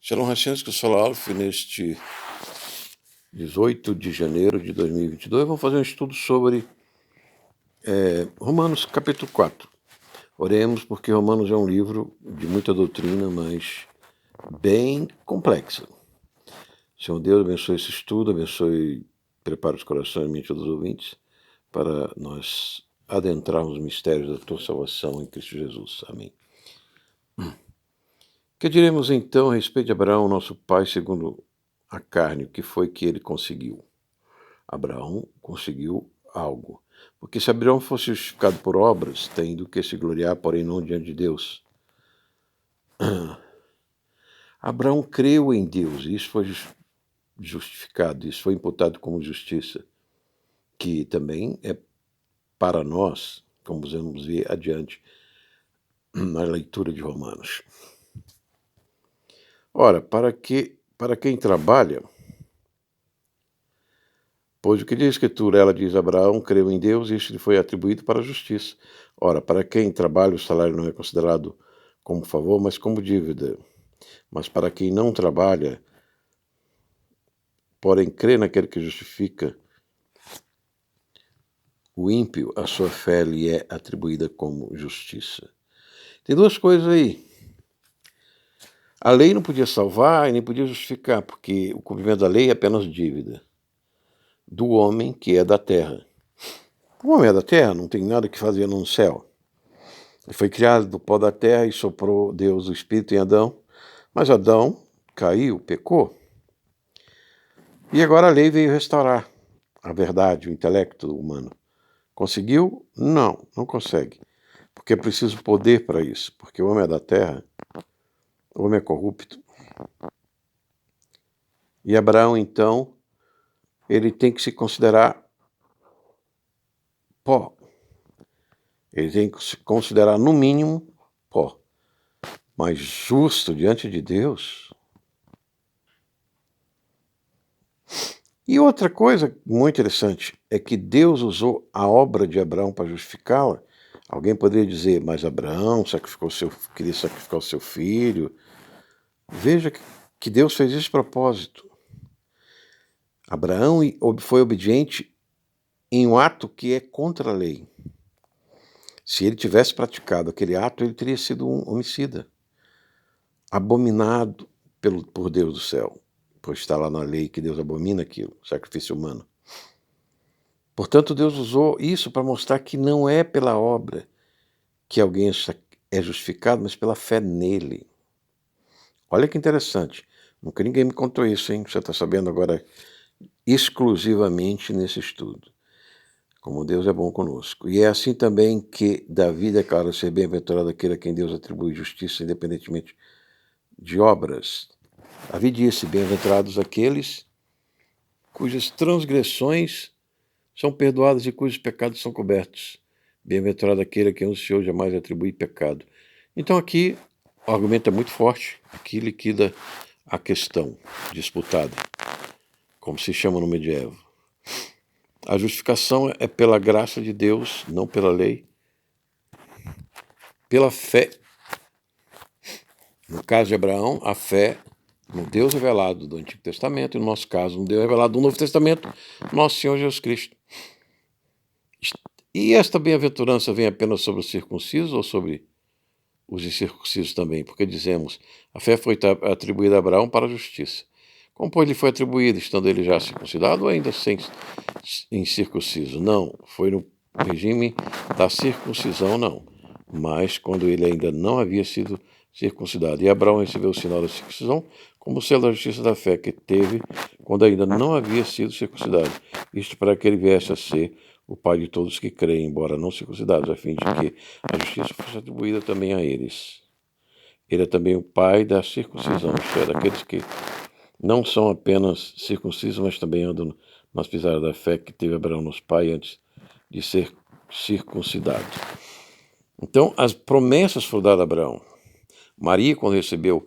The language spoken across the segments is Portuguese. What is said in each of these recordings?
Shalom Hashem, sou Alf, neste 18 de janeiro de 2022, vamos fazer um estudo sobre Romanos capítulo 4. Oremos, porque Romanos é um livro de muita doutrina, mas bem complexo. Senhor Deus, abençoe esse estudo, prepare os corações e mente dos ouvintes para nós adentrarmos os mistérios da tua salvação em Cristo Jesus. Amém. Que diremos então a respeito de Abraão, nosso pai, segundo a carne, o que foi que ele conseguiu? Abraão conseguiu algo. Porque se Abraão fosse justificado por obras, tem do que se gloriar, porém não diante de Deus. Abraão creu em Deus, e isso foi justificado, isso foi imputado como justiça, que também é para nós, como vamos ver adiante na leitura de Romanos. Ora, para quem trabalha, pois o que diz a Escritura, ela diz, Abraão creu em Deus e isso lhe foi atribuído para a justiça. Ora, para quem trabalha, o salário não é considerado como favor, mas como dívida. Mas para quem não trabalha, porém crê naquele que justifica o ímpio, a sua fé lhe é atribuída como justiça. Tem duas coisas aí. A lei não podia salvar e nem podia justificar, porque o cumprimento da lei é apenas dívida do homem que é da terra. O homem é da terra, não tem nada que fazer no céu. Ele foi criado do pó da terra e soprou Deus o Espírito em Adão, mas Adão caiu, pecou. E agora a lei veio restaurar a verdade, o intelecto humano. Conseguiu? Não, não consegue. Porque é preciso poder para isso. Porque o homem é da terra, o homem é corrupto. E Abraão, então, ele tem que se considerar pó. Ele tem que se considerar, no mínimo, pó. Mas justo diante de Deus. E outra coisa muito interessante é que Deus usou a obra de Abraão para justificá-la. Alguém poderia dizer, mas Abraão queria sacrificar o seu filho. Veja que Deus fez isso de propósito. Abraão foi obediente em um ato que é contra a lei. Se ele tivesse praticado aquele ato, ele teria sido um homicida, abominado por Deus do céu, pois está lá na lei que Deus abomina aquilo, sacrifício humano. Portanto, Deus usou isso para mostrar que não é pela obra que alguém é justificado, mas pela fé nele. Olha que interessante. Nunca ninguém me contou isso, hein? Você está sabendo agora exclusivamente nesse estudo. Como Deus é bom conosco. E é assim também que Davi declara ser bem-aventurado aquele a quem Deus atribui justiça, independentemente de obras. Davi disse, bem-aventurados aqueles cujas transgressões são perdoadas e cujos pecados são cobertos. Bem-aventurado aquele a quem o Senhor jamais atribui pecado. Então aqui o argumento é muito forte, aqui liquida a questão disputada, como se chama no medieval. A justificação é pela graça de Deus, não pela lei, pela fé. No caso de Abraão, a fé no Deus revelado do Antigo Testamento, e no nosso caso, no Deus revelado do Novo Testamento, nosso Senhor Jesus Cristo. E esta bem-aventurança vem apenas sobre os circuncisos ou sobre os incircuncisos também? Porque dizemos, a fé foi atribuída a Abraão para a justiça. Como, pois, lhe foi atribuído, estando ele já circuncidado ou ainda sem incircunciso? Não, foi no regime da circuncisão, não. Mas quando ele ainda não havia sido circuncidado. E Abraão recebeu o sinal da circuncisão como selo da justiça da fé que teve quando ainda não havia sido circuncidado. Isto para que ele viesse a ser o pai de todos que creem, embora não circuncidados, a fim de que a justiça fosse atribuída também a eles. Ele é também o pai da circuncisão, isto é, daqueles que não são apenas circuncisos, mas também andam nas pisadas da fé que teve Abraão nos pais antes de ser circuncidado. Então, as promessas foram dadas a Abraão. Maria, quando recebeu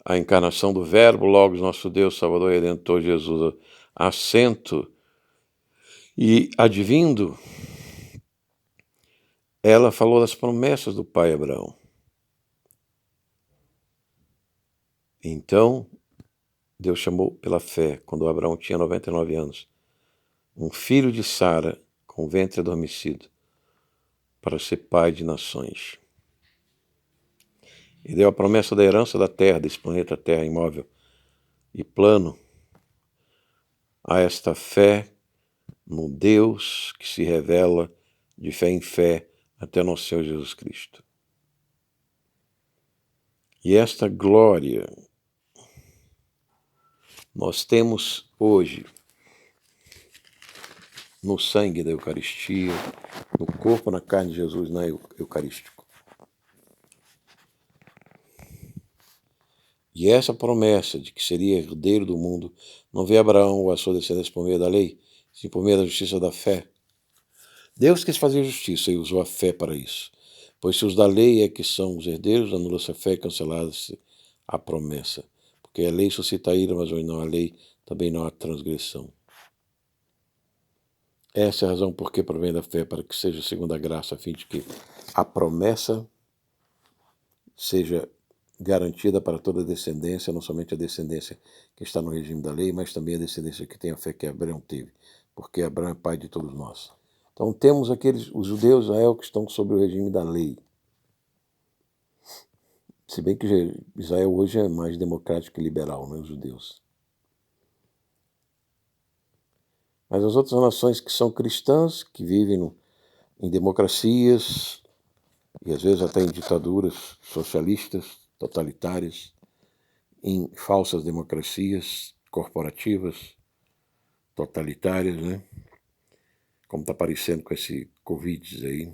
a encarnação do Verbo, Logos, nosso Deus, Salvador e Redentor, Jesus, assento e advindo, ela falou das promessas do pai Abraão. Então, Deus chamou pela fé, quando Abraão tinha 99 anos, um filho de Sara com o ventre adormecido, para ser pai de nações. E deu a promessa da herança da terra, desse planeta Terra imóvel e plano, a esta fé no Deus que se revela de fé em fé até nosso Senhor Jesus Cristo. E esta glória nós temos hoje no sangue da Eucaristia, no corpo, na carne de Jesus, na Eucarístico. E essa promessa de que seria herdeiro do mundo não veio a Abraão ou a sua descendência por meio da lei, sim por meio da justiça da fé. Deus quis fazer justiça e usou a fé para isso. Pois se os da lei é que são os herdeiros, anula-se a fé e cancela-se a promessa. Porque a lei suscita a ira, mas onde não há lei, também não há transgressão. Essa é a razão por que provém da fé, para que seja segundo a graça, a fim de que a promessa seja garantida para toda a descendência, não somente a descendência que está no regime da lei, mas também a descendência que tem a fé que Abraão teve, porque Abraão é pai de todos nós. Então temos os judeus de Israel que estão sob o regime da lei. Se bem que Israel hoje é mais democrático e liberal, né, os judeus. Mas as outras nações que são cristãs, que vivem em democracias, e às vezes até em ditaduras socialistas, totalitárias, em falsas democracias corporativas, totalitárias, né? Como está aparecendo com esse Covid aí.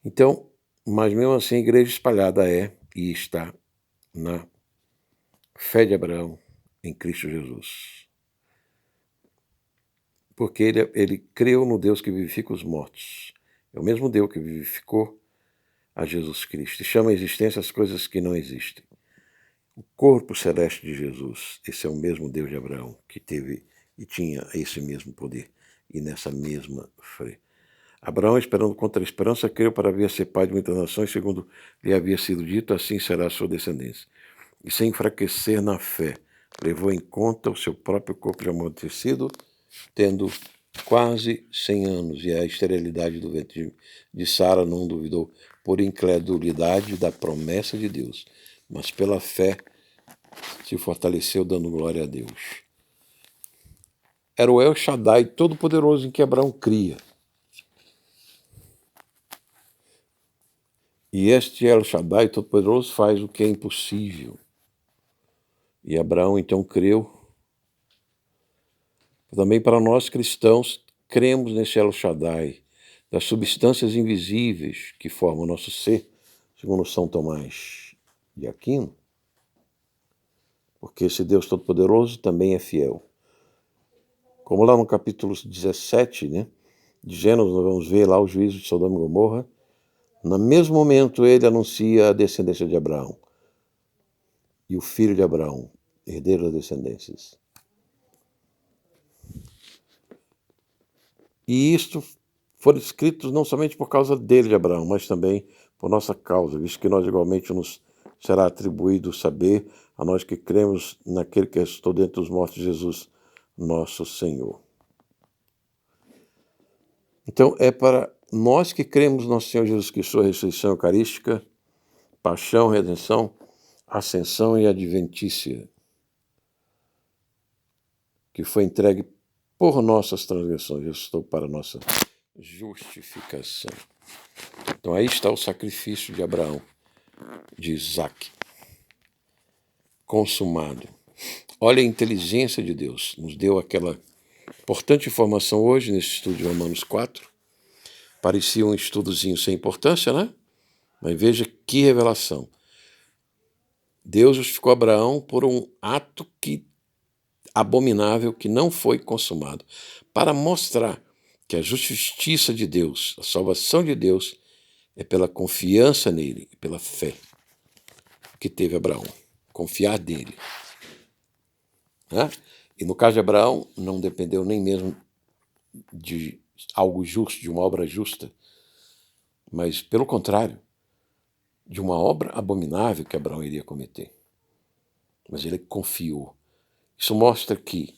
Então, mas mesmo assim a igreja espalhada é e está na fé de Abraão em Cristo Jesus. Porque ele creu no Deus que vivifica os mortos. É o mesmo Deus que vivificou a Jesus Cristo e chama a existência as coisas que não existem. O corpo celeste de Jesus, esse é o mesmo Deus de Abraão, que teve e tinha esse mesmo poder e nessa mesma fé. Abraão, esperando contra a esperança, creu para vir a ser pai de muitas nações, segundo lhe havia sido dito, assim será a sua descendência. E sem enfraquecer na fé, levou em conta o seu próprio corpo já amortecido, tendo quase 100 anos, e a esterilidade do ventre de Sara não duvidou por incredulidade da promessa de Deus, mas pela fé se fortaleceu, dando glória a Deus. Era o El Shaddai todo-poderoso em que Abraão cria. E este El Shaddai todo-poderoso faz o que é impossível. E Abraão então creu. Também para nós cristãos, cremos nesse El Shaddai, das substâncias invisíveis que formam o nosso ser, segundo São Tomás de Aquino, porque esse Deus todo-poderoso também é fiel. Como lá no capítulo 17, né, de Gênesis, nós vamos ver lá o juízo de Sodoma e Gomorra. No mesmo momento, ele anuncia a descendência de Abraão e o filho de Abraão, herdeiro das descendências. E isto foram escritos não somente por causa dele, de Abraão, mas também por nossa causa, visto que nós igualmente nos será atribuído saber a nós que cremos naquele que ressuscitou dentre os mortos, Jesus, nosso Senhor. Então, é para nós que cremos no nosso Senhor Jesus Cristo, sua ressurreição eucarística, paixão, redenção, ascensão e adventícia, que foi entregue por nossas transgressões, ressuscitou para nossa justificação. Então aí está o sacrifício de Abraão, de Isaac, consumado. Olha a inteligência de Deus, nos deu aquela importante informação hoje nesse estudo de Romanos 4. Parecia um estudozinho sem importância, né? Mas veja que revelação. Deus justificou Abraão por um ato abominável que não foi consumado, para mostrar que a justiça de Deus, a salvação de Deus, é pela confiança nele, pela fé que teve Abraão, confiar nele. Né? E no caso de Abraão, não dependeu nem mesmo de algo justo, de uma obra justa, mas, pelo contrário, de uma obra abominável que Abraão iria cometer. mas ele confiou. Isso mostra que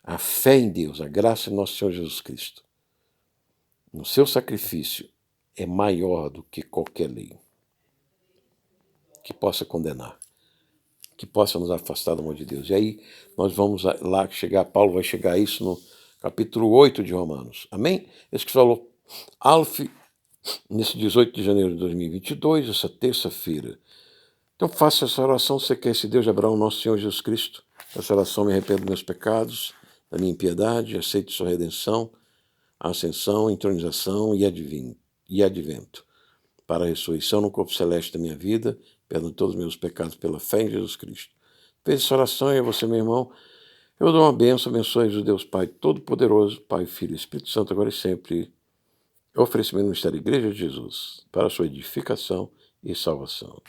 a fé em Deus, a graça de nosso Senhor Jesus Cristo, no seu sacrifício, é maior do que qualquer lei que possa condenar, que possa nos afastar do amor de Deus. E aí nós vamos lá chegar, Paulo vai chegar a isso no capítulo 8 de Romanos. Amém? Esse que falou, Aleph, nesse 18 de janeiro de 2022, essa terça-feira. Então faça essa oração, você quer esse Deus de Abraão, nosso Senhor Jesus Cristo. Essa oração me arrependo dos meus pecados, da minha impiedade, aceito sua redenção, a ascensão, a entronização e advento para a ressurreição no corpo celeste da minha vida, perdão todos os meus pecados pela fé em Jesus Cristo. Fez essa oração e a você, meu irmão, eu dou uma bênção, abençoe o Deus Pai Todo-Poderoso, Pai, Filho e Espírito Santo, agora e sempre. Oferecimento do Ministério Igreja de Jesus, para a sua edificação e salvação.